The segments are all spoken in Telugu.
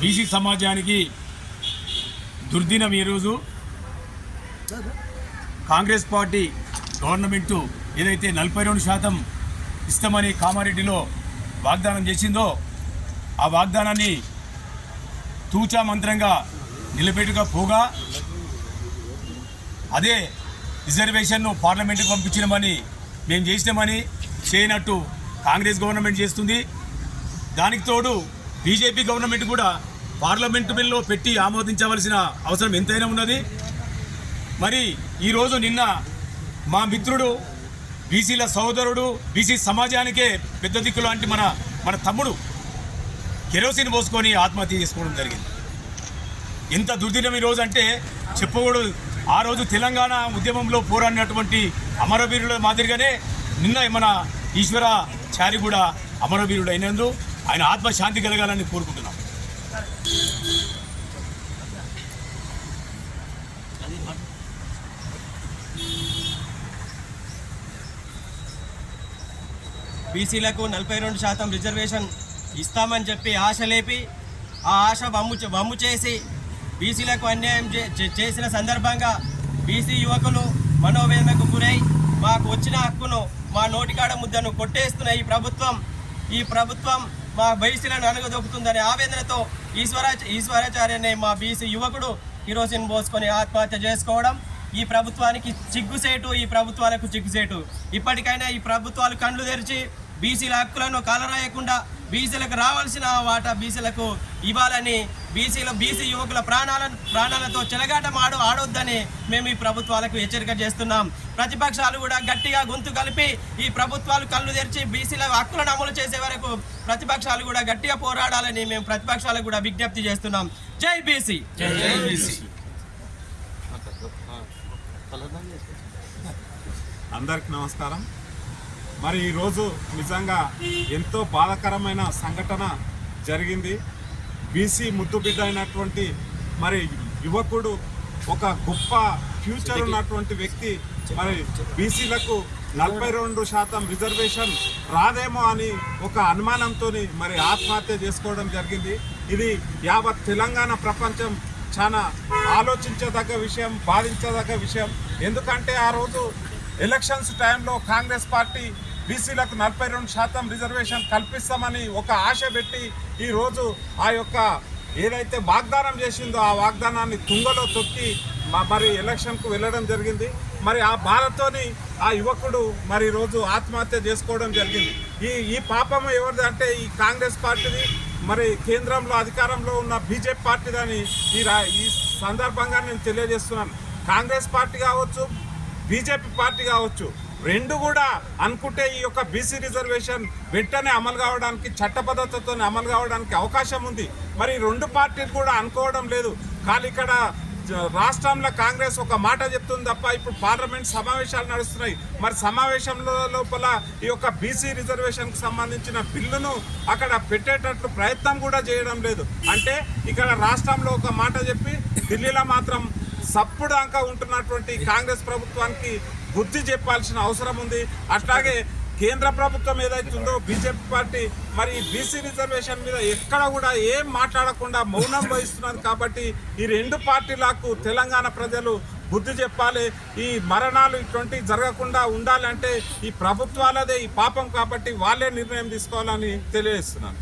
బీసీ సమాజానికి దుర్దినం ఈరోజు కాంగ్రెస్ పార్టీ గవర్నమెంటు ఏదైతే 42% ఇస్తామని కామారెడ్డిలో వాగ్దానం చేసిందో ఆ వాగ్దానాన్ని తూచా మంత్రంగా నిలబెట్టుకపోగా అదే రిజర్వేషన్ను పార్లమెంటుకు పంపించినామని మేము చేసినామని చేయనట్టు కాంగ్రెస్ గవర్నమెంట్ చేస్తుంది. దానికి తోడు బీజేపీ గవర్నమెంట్ కూడా పార్లమెంటు బిల్లో పెట్టి ఆమోదించవలసిన అవసరం ఎంతైనా ఉన్నది. మరి ఈరోజు నిన్న మా మిత్రుడు బీసీల సోదరుడు బీసీ సమాజానికే పెద్ద దిక్కు లాంటి మన తమ్ముడు కెరోసిన్ పోసుకొని ఆత్మహత్య చేసుకోవడం జరిగింది. ఎంత దుర్దినం ఈరోజు అంటే చెప్పకూడదు. ఆ రోజు తెలంగాణ ఉద్యమంలో పోరాడినటువంటి అమరవీరుల మాదిరిగానే నిన్న మన ఈశ్వర చారి కూడా అమరవీరుడు అయినందు ఆయన ఆత్మశాంతి కలగాలని కోరుకుంటున్నాం. బీసీలకు 42% రిజర్వేషన్ ఇస్తామని చెప్పి ఆశ లేపి ఆ ఆశ వమ్ము చేసి బీసీలకు అన్యాయం చేసిన సందర్భంగా బీసీ యువకులు మనోవేదనకు గురై మాకు వచ్చిన హక్కును మా నోటికాడ ముద్దను కొట్టేస్తున్న ఈ ప్రభుత్వం మా బీసీలను అణగదొక్కుతుందనే ఆవేదనతో ఈశ్వరాచార్య అనే మా బీసీ యువకుడు కిరోసిన్ పోసుకొని ఆత్మహత్య చేసుకోవడం ఈ ప్రభుత్వానికి చిగ్గుసేటు, ఈ ప్రభుత్వాలకు చిగ్గుసేటు. ఇప్పటికైనా ఈ ప్రభుత్వాలు కళ్ళు తెరిచి బీసీల హక్కులను కాలరాయకుండా బీసీలకు రావాల్సిన వాటా బీసీలకు ఇవ్వాలని బీసీ యువకుల ప్రాణాలతో చెలగాటం ఆడొద్దని మేము ఈ ప్రభుత్వాలకు హెచ్చరిక చేస్తున్నాం. ప్రతిపక్షాలు కూడా గట్టిగా గొంతు కలిపి ఈ ప్రభుత్వాలు కళ్ళు తెరిచి బీసీల హక్కులను అమలు చేసే వరకు ప్రతిపక్షాలు కూడా గట్టిగా పోరాడాలని మేము ప్రతిపక్షాలకు కూడా విజ్ఞప్తి చేస్తున్నాం. జై బీసీ. అందరికి నమస్కారం. మరి ఈరోజు నిజంగా ఎంతో బాధాకరమైన సంఘటన జరిగింది. బీసీ ముద్దుబిడ్డ అయినటువంటి మరి యువకుడు, ఒక గొప్ప ఫ్యూచర్ ఉన్నటువంటి వ్యక్తి మరి బీసీలకు 42% రిజర్వేషన్ రాదేమో అని ఒక అనుమానంతో మరి ఆత్మహత్య చేసుకోవడం జరిగింది. ఇది యావత్ తెలంగాణ ప్రపంచం చాలా ఆలోచించదగ్గ విషయం, బాధించదగ్గ విషయం. ఎందుకంటే ఆ రోజు ఎలక్షన్స్ టైంలో కాంగ్రెస్ పార్టీ బీసీలకు 42% రిజర్వేషన్ కల్పిస్తామని ఒక ఆశ పెట్టి ఈరోజు ఆ యొక్క ఏదైతే వాగ్దానం చేసిందో ఆ వాగ్దానాన్ని తుంగలో తొక్కి మరి ఎలక్షన్కు వెళ్ళడం జరిగింది. మరి ఆ బాధతోని ఆ యువకుడు మరి ఈరోజు ఆత్మహత్య చేసుకోవడం జరిగింది. ఈ పాపము ఎవరిది అంటే ఈ కాంగ్రెస్ పార్టీది, మరి కేంద్రంలో అధికారంలో ఉన్న బీజేపీ పార్టీదని ఈ సందర్భంగా నేను తెలియజేస్తున్నాను. కాంగ్రెస్ పార్టీ కావచ్చు, బీజేపీ పార్టీ కావచ్చు, రెండు కూడా అనుకుంటే ఈ యొక్క బీసీ రిజర్వేషన్ వెంటనే అమలు కావడానికి, చట్టబద్ధతతో అమలు కావడానికి అవకాశం ఉంది. మరి రెండు పార్టీలు కూడా అనుకోవడం లేదు. కానీ ఇక్కడ రాష్ట్రంలో కాంగ్రెస్ ఒక మాట చెప్తుంది తప్ప ఇప్పుడు పార్లమెంట్ సమావేశాలు నడుస్తున్నాయి. మరి సమావేశంలో లోపల ఈ యొక్క బీసీ రిజర్వేషన్కి సంబంధించిన బిల్లును అక్కడ పెట్టేటట్లు ప్రయత్నం కూడా చేయడం లేదు. అంటే ఇక్కడ రాష్ట్రంలో ఒక మాట చెప్పి ఢిల్లీలో మాత్రం సప్పుడాంక ఉంటున్నటువంటి కాంగ్రెస్ ప్రభుత్వానికి బుద్ధి చెప్పాల్సిన అవసరం ఉంది. అట్లాగే కేంద్ర ప్రభుత్వం ఏదైతుందో బీజేపీ పార్టీ మరి బీసీ రిజర్వేషన్ మీద ఎక్కడ కూడా ఏం మాట్లాడకుండా మౌనం వహిస్తున్నారు. కాబట్టి ఈ రెండు పార్టీలకు తెలంగాణ ప్రజలు బుద్ధి చెప్పాలి. ఈ మరణాలు ఇటువంటి జరగకుండా ఉండాలంటే ఈ ప్రభుత్వాలదే ఈ పాపం, కాబట్టి వాళ్ళే నిర్ణయం తీసుకోవాలని తెలియజేస్తున్నాను.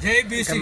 జై బీసీ.